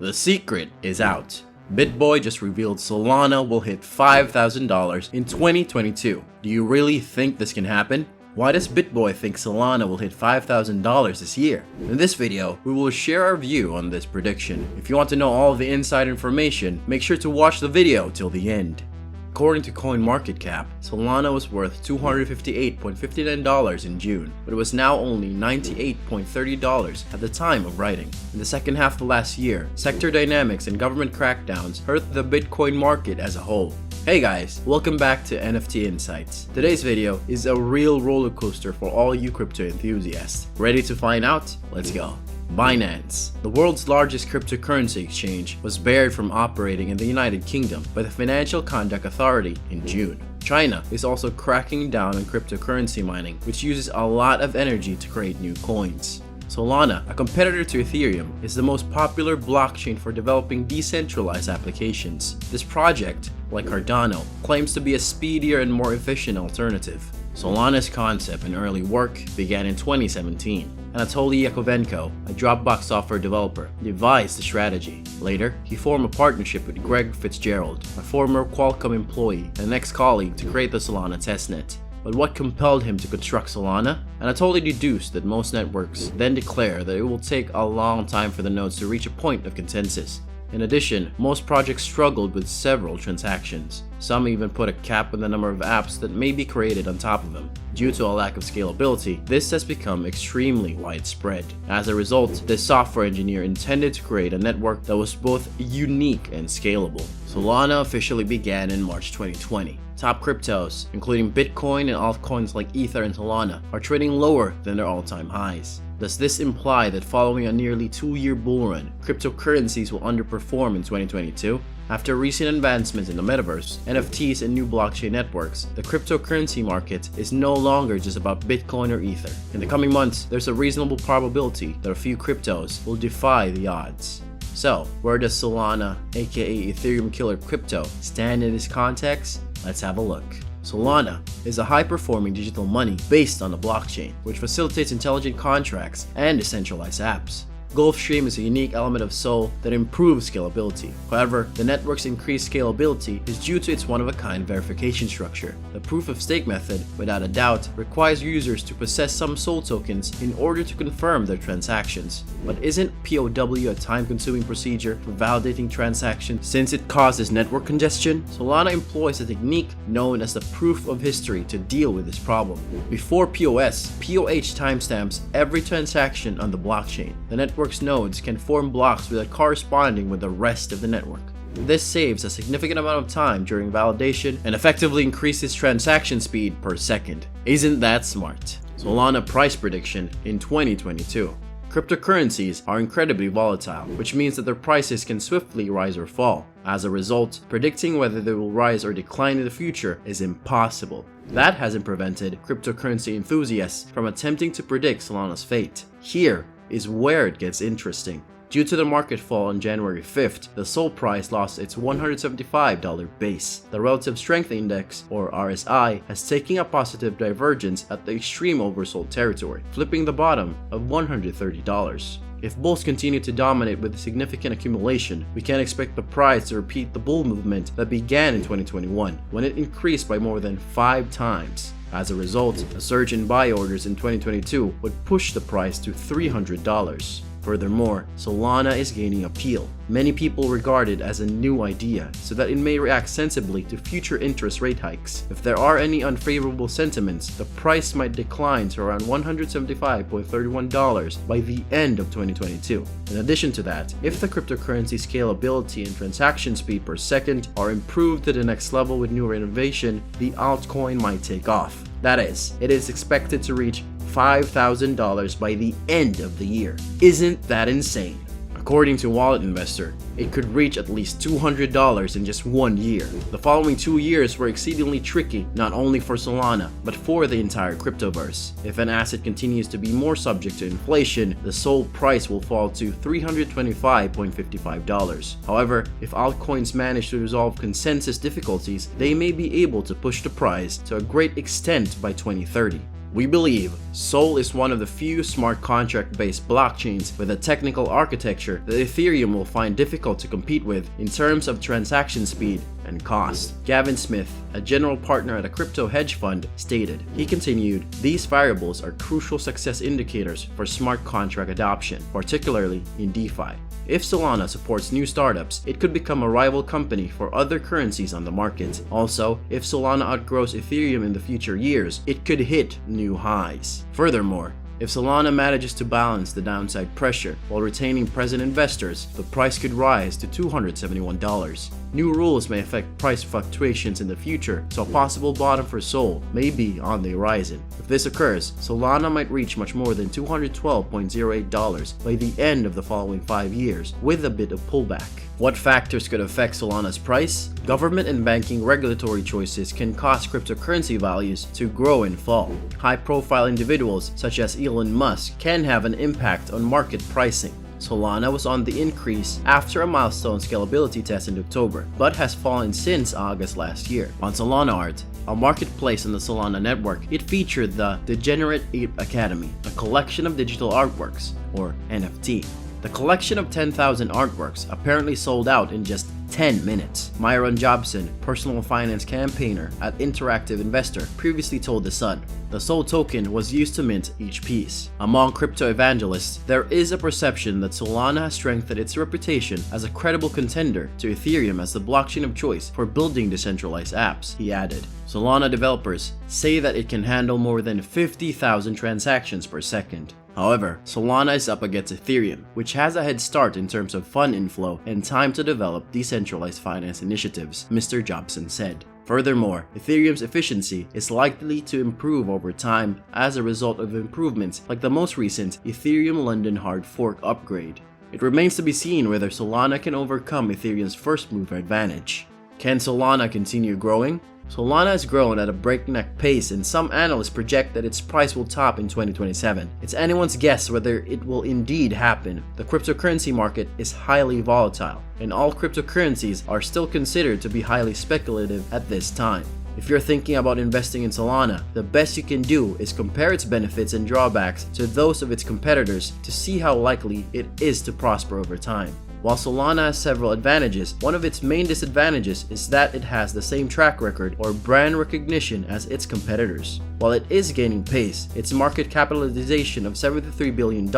The secret is out. Bitboy just revealed Solana will hit $5,000 in 2022. Do you really think this can happen? Why does Bitboy think Solana will hit $5,000 this year? In this video, we will share our view on this prediction. If you want to know all of the inside information, make sure to watch the video till the end. According to CoinMarketCap, Solana was worth $258.59 in June, but it was now only $98.30 at the time of writing. In the second half of last year, sector dynamics and government crackdowns hurt the Bitcoin market as a whole. Hey guys, welcome back to NFT Insights. Today's video is a real roller coaster for all you crypto enthusiasts. Ready to find out? Let's go. Binance, the world's largest cryptocurrency exchange, was barred from operating in the United Kingdom by the Financial Conduct Authority in June. China is also cracking down on cryptocurrency mining, which uses a lot of energy to create new coins. Solana, a competitor to Ethereum, is the most popular blockchain for developing decentralized applications. This project, like Cardano, claims to be a speedier and more efficient alternative. Solana's concept and early work began in 2017. Anatoly Yakovenko, a Dropbox software developer, devised the strategy. Later, he formed a partnership with Greg Fitzgerald, a former Qualcomm employee and ex-colleague, to create the Solana testnet. But what compelled him to construct Solana? Anatoly deduced that most networks then declare that it will take a long time for the nodes to reach a point of consensus. In addition, most projects struggled with several transactions. Some even put a cap on the number of apps that may be created on top of them. Due to a lack of scalability, this has become extremely widespread. As a result, this software engineer intended to create a network that was both unique and scalable. Solana officially began in March 2020. Top cryptos, including Bitcoin and altcoins like Ether and Solana, are trading lower than their all-time highs. Does this imply that following a nearly 2-year bull run, cryptocurrencies will underperform in 2022? After recent advancements in the metaverse, NFTs and new blockchain networks, the cryptocurrency market is no longer just about Bitcoin or Ether. In the coming months, there's a reasonable probability that a few cryptos will defy the odds. So, where does Solana, aka Ethereum killer crypto, stand in this context? Let's have a look. Solana is a high-performing digital money based on the blockchain, which facilitates intelligent contracts and decentralized apps. Gulfstream is a unique element of Sol that improves scalability. However, the network's increased scalability is due to its one-of-a-kind verification structure. The proof-of-stake method, without a doubt, requires users to possess some Sol tokens in order to confirm their transactions. But isn't POW a time-consuming procedure for validating transactions since it causes network congestion? Solana employs a technique known as the proof of history to deal with this problem. Before POS, POH timestamps every transaction on the blockchain. The network's nodes can form blocks without corresponding with the rest of the network. This saves a significant amount of time during validation and effectively increases transaction speed per second. Isn't that smart? Solana price prediction in 2022. Cryptocurrencies are incredibly volatile, which means that their prices can swiftly rise or fall. As a result, predicting whether they will rise or decline in the future is impossible. That hasn't prevented cryptocurrency enthusiasts from attempting to predict Solana's fate. Here is where it gets interesting. Due to the market fall on January 5th, the Sol price lost its $175 base. The Relative Strength Index, or RSI, has taken a positive divergence at the extreme oversold territory, flipping the bottom of $130. If bulls continue to dominate with significant accumulation, we can expect the price to repeat the bull movement that began in 2021, when it increased by more than 5 times. As a result, a surge in buy orders in 2022 would push the price to $300. Furthermore, Solana is gaining appeal. Many people regard it as a new idea, so that it may react sensibly to future interest rate hikes. If there are any unfavorable sentiments, the price might decline to around $175.31 by the end of 2022. In addition to that, if the cryptocurrency scalability and transaction speed per second are improved to the next level with newer innovation, the altcoin might take off. That is, it is expected to reach $5,000 by the end of the year. Isn't that insane? According to Wallet Investor, it could reach at least $200 in just 1 year. The following 2 years were exceedingly tricky, not only for Solana, but for the entire cryptoverse. If an asset continues to be more subject to inflation, the Sol price will fall to $325.55. However, if altcoins manage to resolve consensus difficulties, they may be able to push the price to a great extent by 2030. We believe Sol is one of the few smart contract-based blockchains with a technical architecture that Ethereum will find difficult to compete with in terms of transaction speed and cost. Gavin Smith, a general partner at a crypto hedge fund, stated. He continued, "These variables are crucial success indicators for smart contract adoption, particularly in DeFi. If Solana supports new startups, it could become a rival company for other currencies on the market. Also, if Solana outgrows Ethereum in the future years, it could hit new highs. Furthermore, if Solana manages to balance the downside pressure while retaining present investors, the price could rise to $271. New rules may affect price fluctuations in the future, so a possible bottom for Sol may be on the horizon. If this occurs, Solana might reach much more than $212.08 by the end of the following 5 years, with a bit of pullback." What factors could affect Solana's price? Government and banking regulatory choices can cause cryptocurrency values to grow and fall. High-profile individuals such as Elon Musk can have an impact on market pricing. Solana was on the increase after a milestone scalability test in October, but has fallen since August last year. On Solana Art, a marketplace on the Solana network, it featured the Degenerate Ape Academy, a collection of digital artworks, or NFT. The collection of 10,000 artworks apparently sold out in just 10 minutes. Myron Jobson, personal finance campaigner at Interactive Investor, previously told The Sun, "The Sol token was used to mint each piece." Among crypto evangelists, there is a perception that Solana has strengthened its reputation as a credible contender to Ethereum as the blockchain of choice for building decentralized apps, he added. Solana developers say that it can handle more than 50,000 transactions per second. However, Solana is up against Ethereum, which has a head start in terms of fund inflow and time to develop decentralized finance initiatives, Mr. Jobson said. Furthermore, Ethereum's efficiency is likely to improve over time as a result of improvements like the most recent Ethereum London hard fork upgrade. It remains to be seen whether Solana can overcome Ethereum's first mover advantage. Can Solana continue growing? Solana has grown at a breakneck pace, and some analysts project that its price will top in 2027. It's anyone's guess whether it will indeed happen. The cryptocurrency market is highly volatile, and all cryptocurrencies are still considered to be highly speculative at this time. If you're thinking about investing in Solana, the best you can do is compare its benefits and drawbacks to those of its competitors to see how likely it is to prosper over time. While Solana has several advantages, one of its main disadvantages is that it has the same track record or brand recognition as its competitors. While it is gaining pace, its market capitalization of $73 billion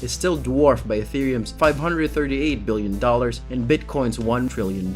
is still dwarfed by Ethereum's $538 billion and Bitcoin's $1 trillion.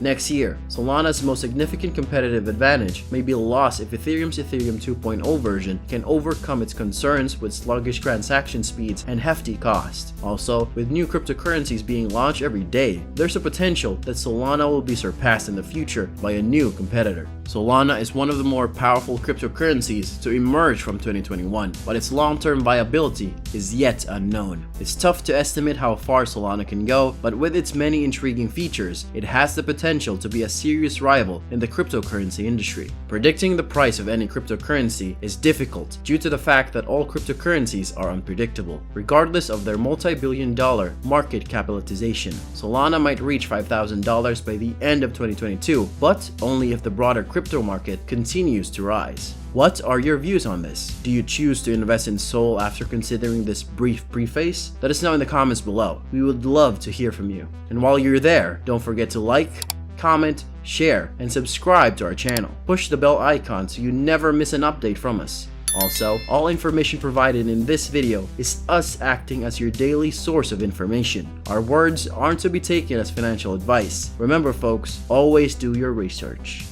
Next year, Solana's most significant competitive advantage may be lost if Ethereum's Ethereum 2.0 version can overcome its concerns with sluggish transaction speeds and hefty cost. Also, with new cryptocurrencies being launched every day, there's a potential that Solana will be surpassed in the future by a new competitor. Solana is one of the more powerful cryptocurrencies to emerge from 2021, but its long-term viability is yet unknown. It's tough to estimate how far Solana can go, but with its many intriguing features, it has the potential to be a serious rival in the cryptocurrency industry. Predicting the price of any cryptocurrency is difficult due to the fact that all cryptocurrencies are unpredictable, regardless of their multi-billion-dollar market capitalization. Solana might reach $5,000 by the end of 2022, but only if the broader crypto market continues to rise. What are your views on this? Do you choose to invest in Sol after considering this brief preface? Let us know in the comments below. We would love to hear from you. And while you're there, don't forget to like, comment, share, and subscribe to our channel. Push the bell icon so you never miss an update from us. Also, all information provided in this video is us acting as your daily source of information. Our words aren't to be taken as financial advice. Remember folks, always do your research.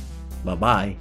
Bye-bye.